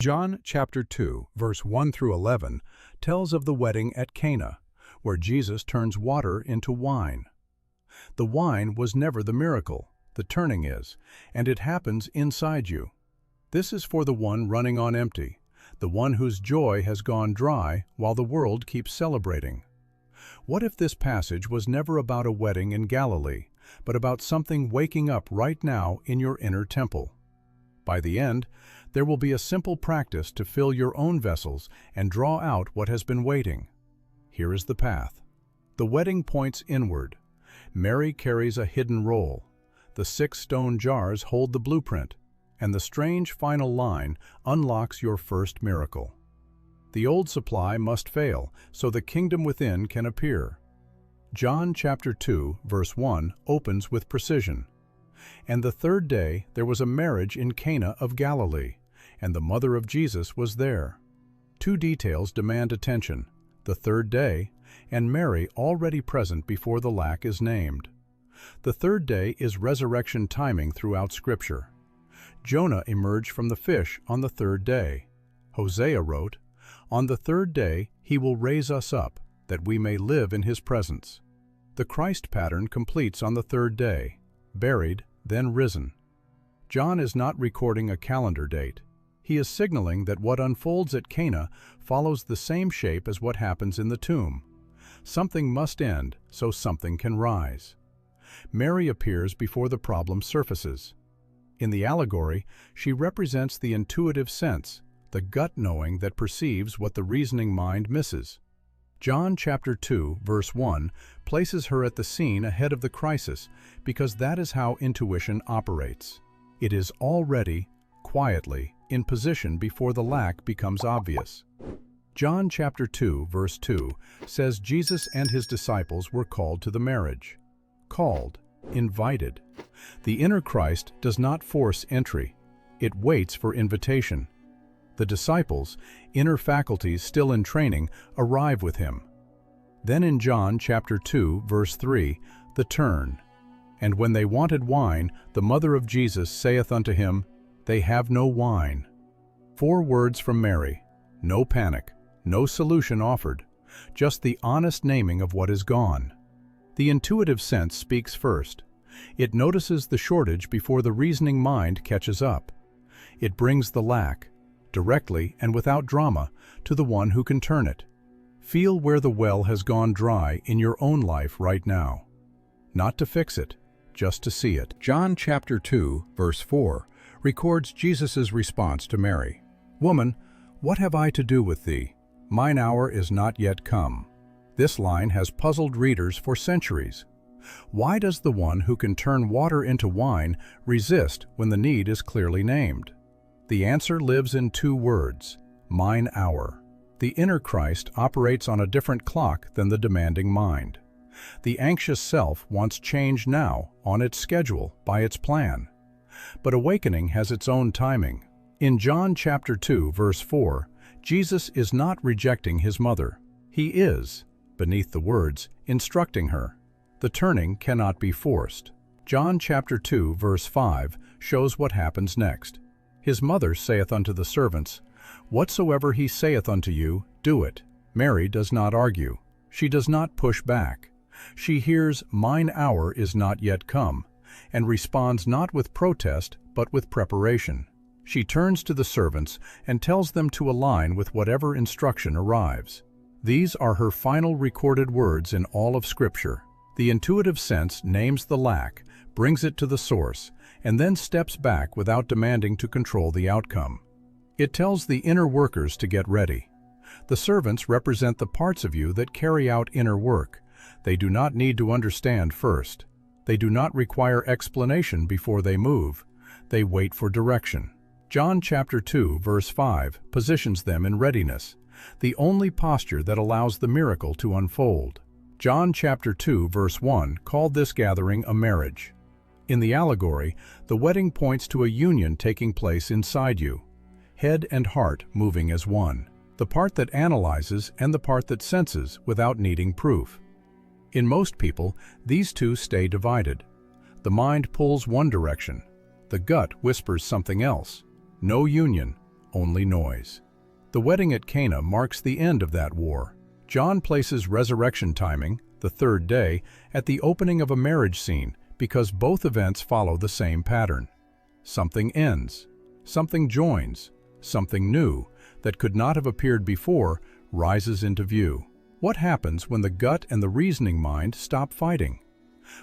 John chapter 2, verse 1 through 11 tells of the wedding at Cana, where Jesus turns water into wine. The wine was never the miracle, the turning is, and it happens inside you. This is for the one running on empty, the one whose joy has gone dry while the world keeps celebrating. What if this passage was never about a wedding in Galilee, but about something waking up right now in your inner temple? By the end, there will be a simple practice to fill your own vessels and draw out what has been waiting. Here is the path. The wedding points inward. Mary carries a hidden roll. The 6 stone jars hold the blueprint, and the strange final line unlocks your first miracle. The old supply must fail so the kingdom within can appear. John chapter 2, verse 1 opens with precision. And the 3rd day there was a marriage in Cana of Galilee, and the mother of Jesus was there. 2 details demand attention: the 3rd day, and Mary already present before the lack is named. The 3rd day is resurrection timing throughout Scripture. Jonah emerged from the fish on the 3rd day. Hosea wrote, "On the 3rd day he will raise us up, that we may live in his presence." The Christ pattern completes on the 3rd day, buried, then risen. John is not recording a calendar date. He is signaling that what unfolds at Cana follows the same shape as what happens in the tomb. Something must end so something can rise. Mary appears before the problem surfaces. In the allegory, she represents the intuitive sense, the gut knowing that perceives what the reasoning mind misses. John chapter 2, verse 1 places her at the scene ahead of the crisis because that is how intuition operates. It is already, quietly, in position before the lack becomes obvious. John chapter 2, verse 2 says Jesus and his disciples were called to the marriage. Called, invited. The inner Christ does not force entry. It waits for invitation. The disciples, inner faculties still in training, arrive with him. Then in John chapter 2, verse 3, the turn. And when they wanted wine, the mother of Jesus saith unto him, They have no wine. 4 words from Mary. No panic, no solution offered, just the honest naming of what is gone. The intuitive sense speaks first. It notices the shortage before the reasoning mind catches up. It brings the lack, directly and without drama, to the one who can turn it. Feel where the well has gone dry in your own life right now. Not to fix it, just to see it. John chapter 2, verse 4 records Jesus' response to Mary. "Woman, what have I to do with thee? Mine hour is not yet come." This line has puzzled readers for centuries. Why does the one who can turn water into wine resist when the need is clearly named? The answer lives in 2 words: mine hour. The inner Christ operates on a different clock than the demanding mind. The anxious self wants change now, on its schedule, by its plan. But awakening has its own timing. In John chapter 2, verse 4, Jesus is not rejecting his mother. He is, beneath the words, instructing her. The turning cannot be forced. John chapter 2, verse 5 shows what happens next. His mother saith unto the servants, Whatsoever he saith unto you, do it. Mary does not argue. She does not push back. She hears, Mine hour is not yet come, and responds not with protest, but with preparation. She turns to the servants and tells them to align with whatever instruction arrives. These are her final recorded words in all of Scripture. The intuitive sense names the lack, brings it to the source, and then steps back without demanding to control the outcome. It tells the inner workers to get ready. The servants represent the parts of you that carry out inner work. They do not need to understand first. They do not require explanation before they move. They wait for direction. John chapter 2, verse 5 positions them in readiness, the only posture that allows the miracle to unfold. John chapter 2, verse 1 called this gathering a marriage. In the allegory, the wedding points to a union taking place inside you, head and heart moving as one, the part that analyzes and the part that senses without needing proof. In most people, these two stay divided. The mind pulls one direction. The gut whispers something else. No union, only noise. The wedding at Cana marks the end of that war. John places resurrection timing, the third day, at the opening of a marriage scene because both events follow the same pattern. Something ends, something joins, something new that could not have appeared before rises into view. What happens when the gut and the reasoning mind stop fighting?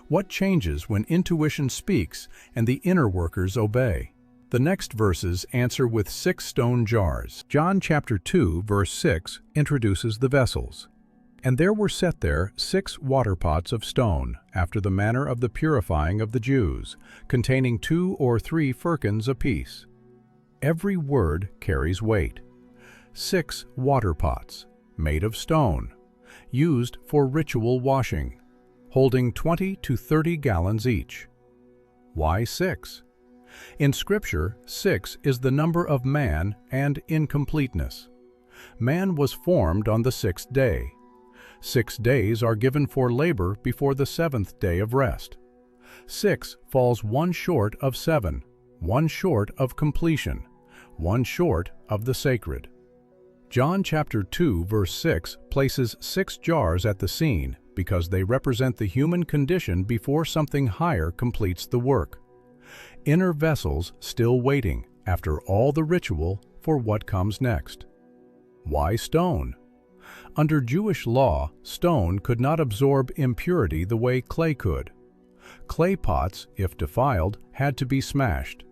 What changes when intuition speaks and the inner workers obey? The next verses answer with 6 stone jars. John chapter 2, verse 6 introduces the vessels. And there were set there 6 waterpots of stone, after the manner of the purifying of the Jews, containing 2 or 3 firkins apiece. Every word carries weight. 6 waterpots, made of stone, used for ritual washing, holding 20 to 30 gallons each. Why 6? In Scripture, 6 is the number of man and incompleteness. Man was formed on the 6th day. 6 days are given for labor before the 7th day of rest. 6 falls 1 short of 7, 1 short of completion, 1 short of the sacred. John chapter 2, verse 6 places 6 jars at the scene because they represent the human condition before something higher completes the work. Inner vessels still waiting, after all the ritual, for what comes next. Why stone? Under Jewish law, stone could not absorb impurity the way clay could. Clay pots, if defiled, had to be smashed.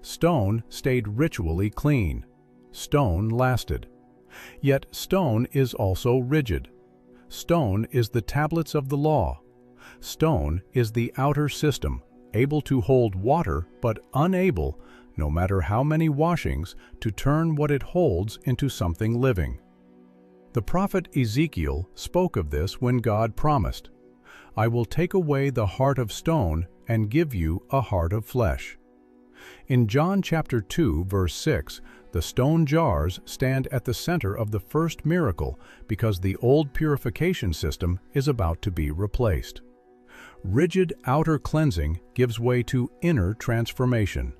Stone stayed ritually clean. Stone lasted. Yet stone is also rigid. Stone is the tablets of the law. Stone is the outer system, able to hold water but unable, no matter how many washings, to turn what it holds into something living. The prophet Ezekiel spoke of this when God promised, "I will take away the heart of stone and give you a heart of flesh." In John chapter 2, verse 6, the stone jars stand at the center of the first miracle because the old purification system is about to be replaced. Rigid outer cleansing gives way to inner transformation.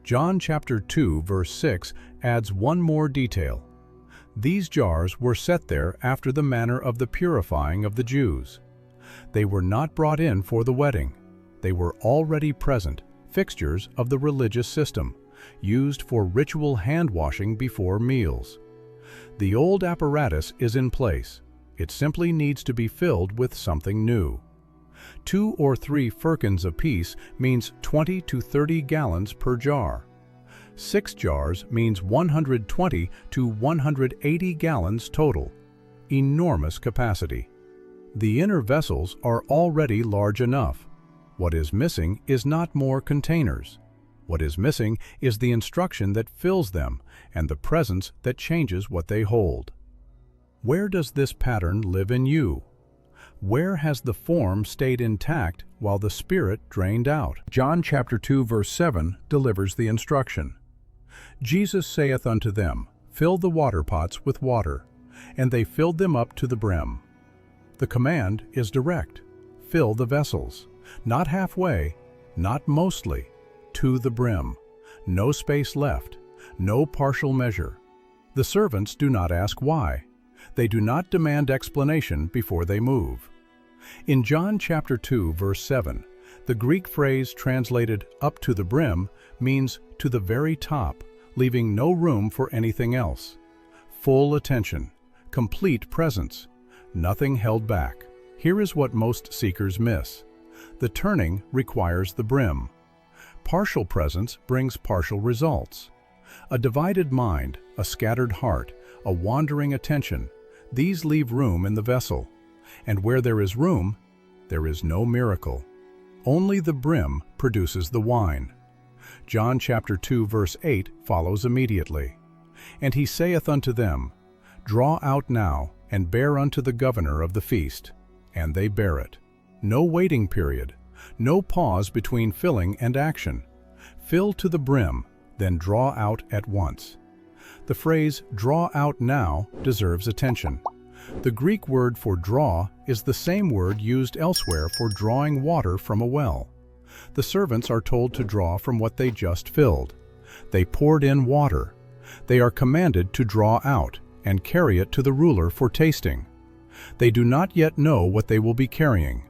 John chapter 2, verse 6 adds one more detail. These jars were set there after the manner of the purifying of the Jews. They were not brought in for the wedding. They were already present, fixtures of the religious system, used for ritual hand-washing before meals. The old apparatus is in place. It simply needs to be filled with something new. 2 or 3 firkins apiece means 20 to 30 gallons per jar. 6 jars means 120 to 180 gallons total. Enormous capacity. The inner vessels are already large enough. What is missing is not more containers. What is missing is the instruction that fills them and the presence that changes what they hold. Where does this pattern live in you? Where has the form stayed intact while the spirit drained out? John chapter 2, verse 7 delivers the instruction. Jesus saith unto them, Fill the waterpots with water. And they filled them up to the brim. The command is direct. Fill the vessels. Not halfway, not mostly, to the brim. No space left, no partial measure. The servants do not ask why. They do not demand explanation before they move. In John chapter 2, verse 7, the Greek phrase translated up to the brim means to the very top, leaving no room for anything else. Full attention, complete presence, nothing held back. Here is what most seekers miss. The turning requires the brim. Partial presence brings partial results. A divided mind, a scattered heart, a wandering attention, these leave room in the vessel. And where there is room, there is no miracle. Only the brim produces the wine. John chapter 2, verse 8 follows immediately. And he saith unto them, Draw out now, and bear unto the governor of the feast. And they bear it. No waiting period, no pause between filling and action. Fill to the brim, then draw out at once. The phrase, draw out now, deserves attention. The Greek word for draw is the same word used elsewhere for drawing water from a well. The servants are told to draw from what they just filled. They poured in water. They are commanded to draw out and carry it to the ruler for tasting. They do not yet know what they will be carrying.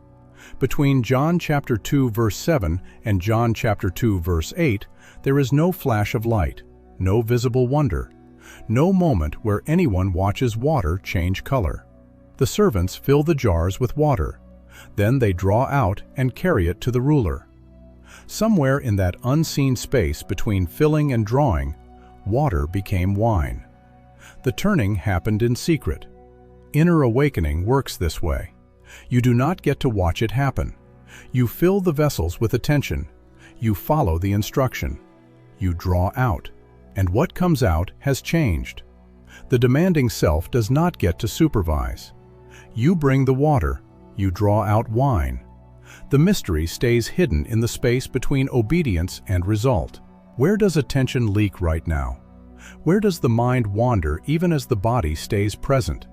Between John chapter 2 verse 7 and John chapter 2 verse 8, there is no flash of light, no visible wonder, no moment where anyone watches water change color. The servants fill the jars with water. Then they draw out and carry it to the ruler. Somewhere in that unseen space between filling and drawing, water became wine. The turning happened in secret. Inner awakening works this way. You do not get to watch it happen. You fill the vessels with attention. You follow the instruction. You draw out. And what comes out has changed. The demanding self does not get to supervise. You bring the water. You draw out wine. The mystery stays hidden in the space between obedience and result. Where does attention leak right now? Where does the mind wander even as the body stays present?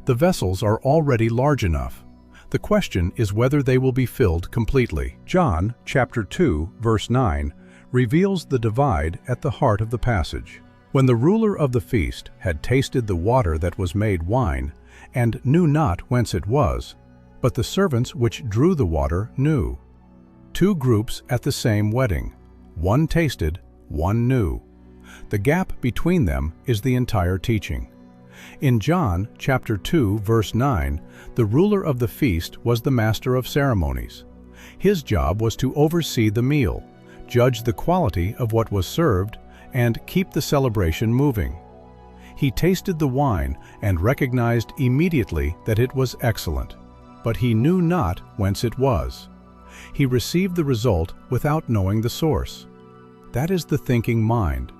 The vessels are already large enough. The question is whether they will be filled completely. John chapter 2 verse 9 reveals the divide at the heart of the passage. When the ruler of the feast had tasted the water that was made wine, and knew not whence it was, but the servants which drew the water knew. Two groups at the same wedding. One tasted, one knew. The gap between them is the entire teaching. In John chapter 2 verse 9, the ruler of the feast was the master of ceremonies. His job was to oversee the meal, judge the quality of what was served, and keep the celebration moving. He tasted the wine and recognized immediately that it was excellent, but he knew not whence it was. He received the result without knowing the source. That is the thinking mind,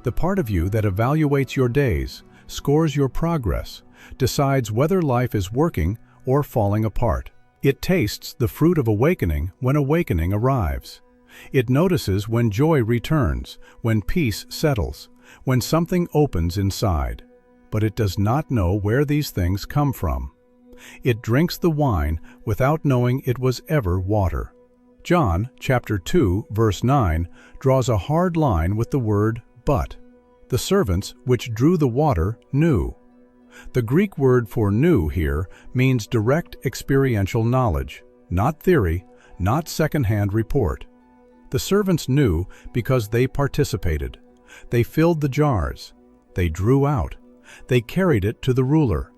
the part of you that evaluates your days, scores your progress, decides whether life is working or falling apart. It tastes the fruit of awakening when awakening arrives. It notices when joy returns, when peace settles, when something opens inside. But it does not know where these things come from. It drinks the wine without knowing it was ever water. John chapter 2 verse 9 draws a hard line with the word but. The servants which drew the water knew. The Greek word for knew here means direct experiential knowledge, not theory, not second-hand report. The servants knew because they participated. They filled the jars. They drew out. They carried it to the ruler.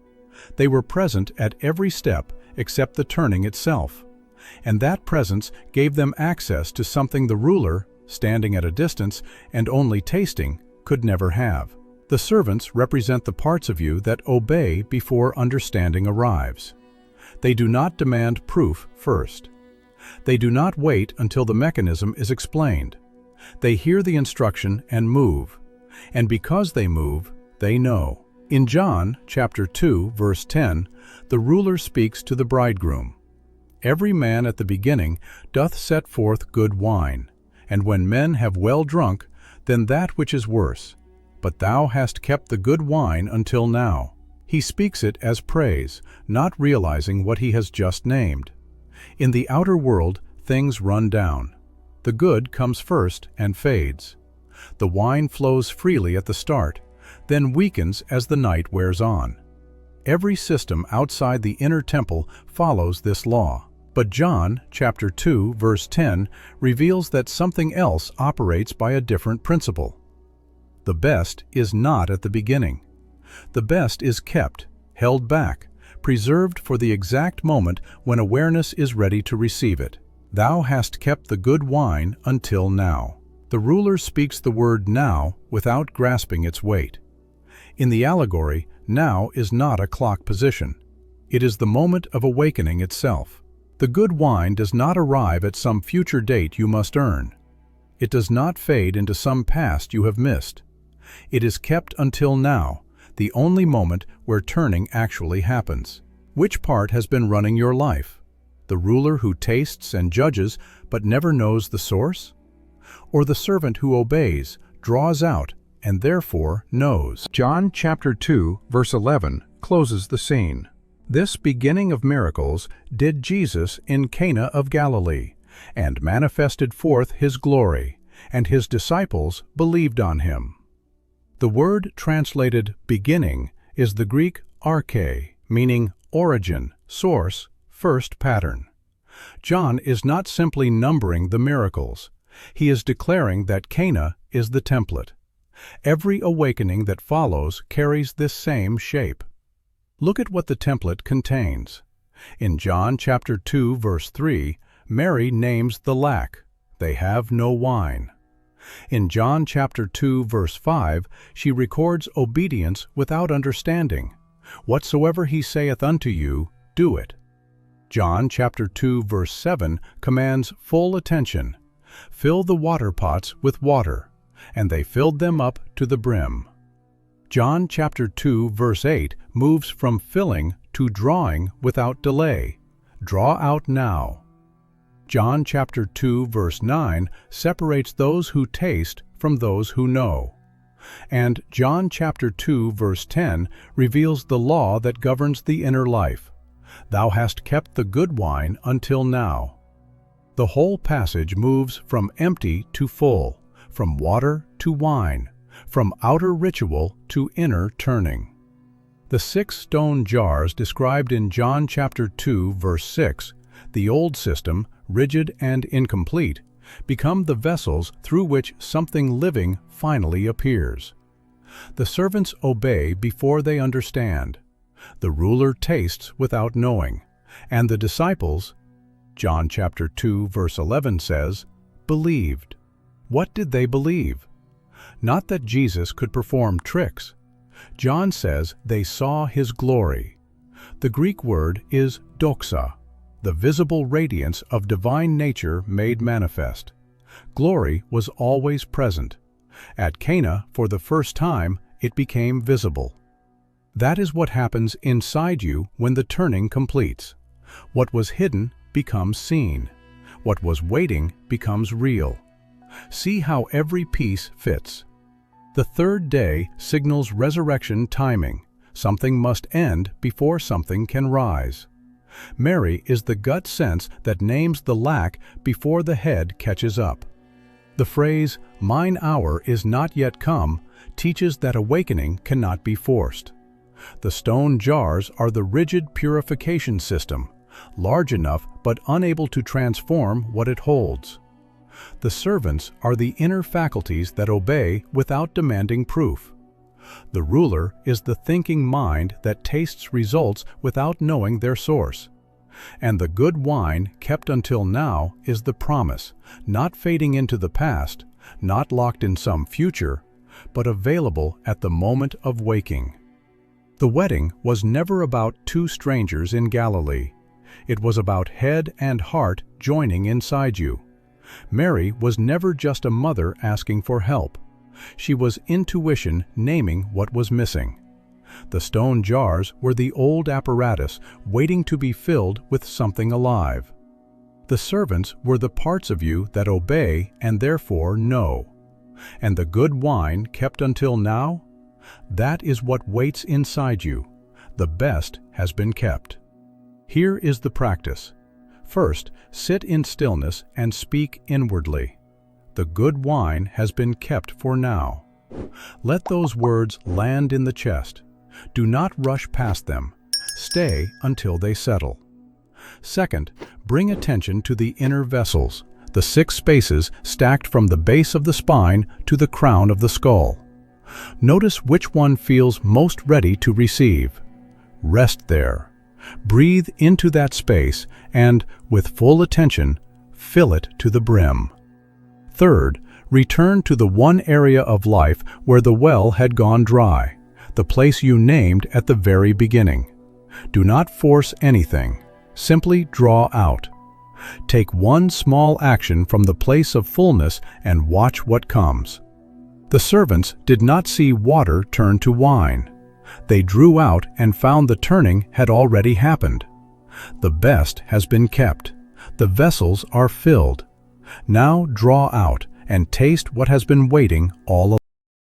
They were present at every step except the turning itself. And that presence gave them access to something the ruler, standing at a distance and only tasting, could never have. The servants represent the parts of you that obey before understanding arrives. They do not demand proof first. They do not wait until the mechanism is explained. They hear the instruction and move. And because they move, they know. In John chapter 2 verse 10, the ruler speaks to the bridegroom. Every man at the beginning doth set forth good wine, and when men have well drunk, then that which is worse. But thou hast kept the good wine until now. He speaks it as praise, not realizing what he has just named. In the outer world, things run down. The good comes first and fades. The wine flows freely at the start, then weakens as the night wears on. Every system outside the inner temple follows this law. But John chapter 2 verse 10 reveals that something else operates by a different principle. The best is not at the beginning. The best is kept, held back, preserved for the exact moment when awareness is ready to receive it. Thou hast kept the good wine until now. The ruler speaks the word now without grasping its weight. In the allegory, now is not a clock position. It is the moment of awakening itself. The good wine does not arrive at some future date you must earn. It does not fade into some past you have missed. It is kept until now, the only moment where turning actually happens. Which part has been running your life? The ruler who tastes and judges but never knows the source? Or the servant who obeys, draws out, and therefore knows? John chapter 2 verse 11 closes the scene. This beginning of miracles did Jesus in Cana of Galilee, and manifested forth his glory, and his disciples believed on him. The word translated beginning is the Greek arche, meaning origin, source, first pattern. John is not simply numbering the miracles. He is declaring that Cana is the template. Every awakening that follows carries this same shape. Look at what the template contains. In John chapter 2, verse 3, Mary names the lack. They have no wine. In John chapter 2, verse 5, she records obedience without understanding. Whatsoever he saith unto you, do it. John chapter 2, verse 7 commands full attention. Fill the waterpots with water, and they filled them up to the brim. John chapter 2, verse 8 moves from filling to drawing without delay. Draw out now. John chapter 2, verse 9 separates those who taste from those who know. And John chapter 2, verse 10 reveals the law that governs the inner life. Thou hast kept the good wine until now. The whole passage moves from empty to full, from water to wine, from outer ritual to inner turning. The 6 stone jars described in John chapter 2, verse 6, the old system, rigid and incomplete, become the vessels through which something living finally appears. The servants obey before they understand. The ruler tastes without knowing. And the disciples, John chapter 2, verse 11 says, believed. What did they believe? Not that Jesus could perform tricks. John says they saw his glory. The Greek word is doxa, the visible radiance of divine nature made manifest. Glory was always present. At Cana, for the first time, it became visible. That is what happens inside you when the turning completes. What was hidden becomes seen. What was waiting becomes real. See how every piece fits. The third day signals resurrection timing. Something must end before something can rise. Mary is the gut sense that names the lack before the head catches up. The phrase, "Mine hour is not yet come," teaches that awakening cannot be forced. The stone jars are the rigid purification system, large enough but unable to transform what it holds. The servants are the inner faculties that obey without demanding proof. The ruler is the thinking mind that tastes results without knowing their source. And the good wine kept until now is the promise, not fading into the past, not locked in some future, but available at the moment of waking. The wedding was never about 2 strangers in Galilee. It was about head and heart joining inside you. Mary was never just a mother asking for help. She was intuition naming what was missing. The stone jars were the old apparatus waiting to be filled with something alive. The servants were the parts of you that obey and therefore know. And the good wine kept until now? That is what waits inside you. The best has been kept. Here is the practice. First, sit in stillness and speak inwardly. The good wine has been kept for now. Let those words land in the chest. Do not rush past them. Stay until they settle. Second, bring attention to the inner vessels, the 6 spaces stacked from the base of the spine to the crown of the skull. Notice which one feels most ready to receive. Rest there. Breathe into that space and, with full attention, fill it to the brim. Third, return to the one area of life where the well had gone dry, the place you named at the very beginning. Do not force anything. Simply draw out. Take one small action from the place of fullness and watch what comes. The servants did not see water turn to wine. They drew out and found the turning had already happened. The best has been kept. The vessels are filled. Now draw out and taste what has been waiting all along.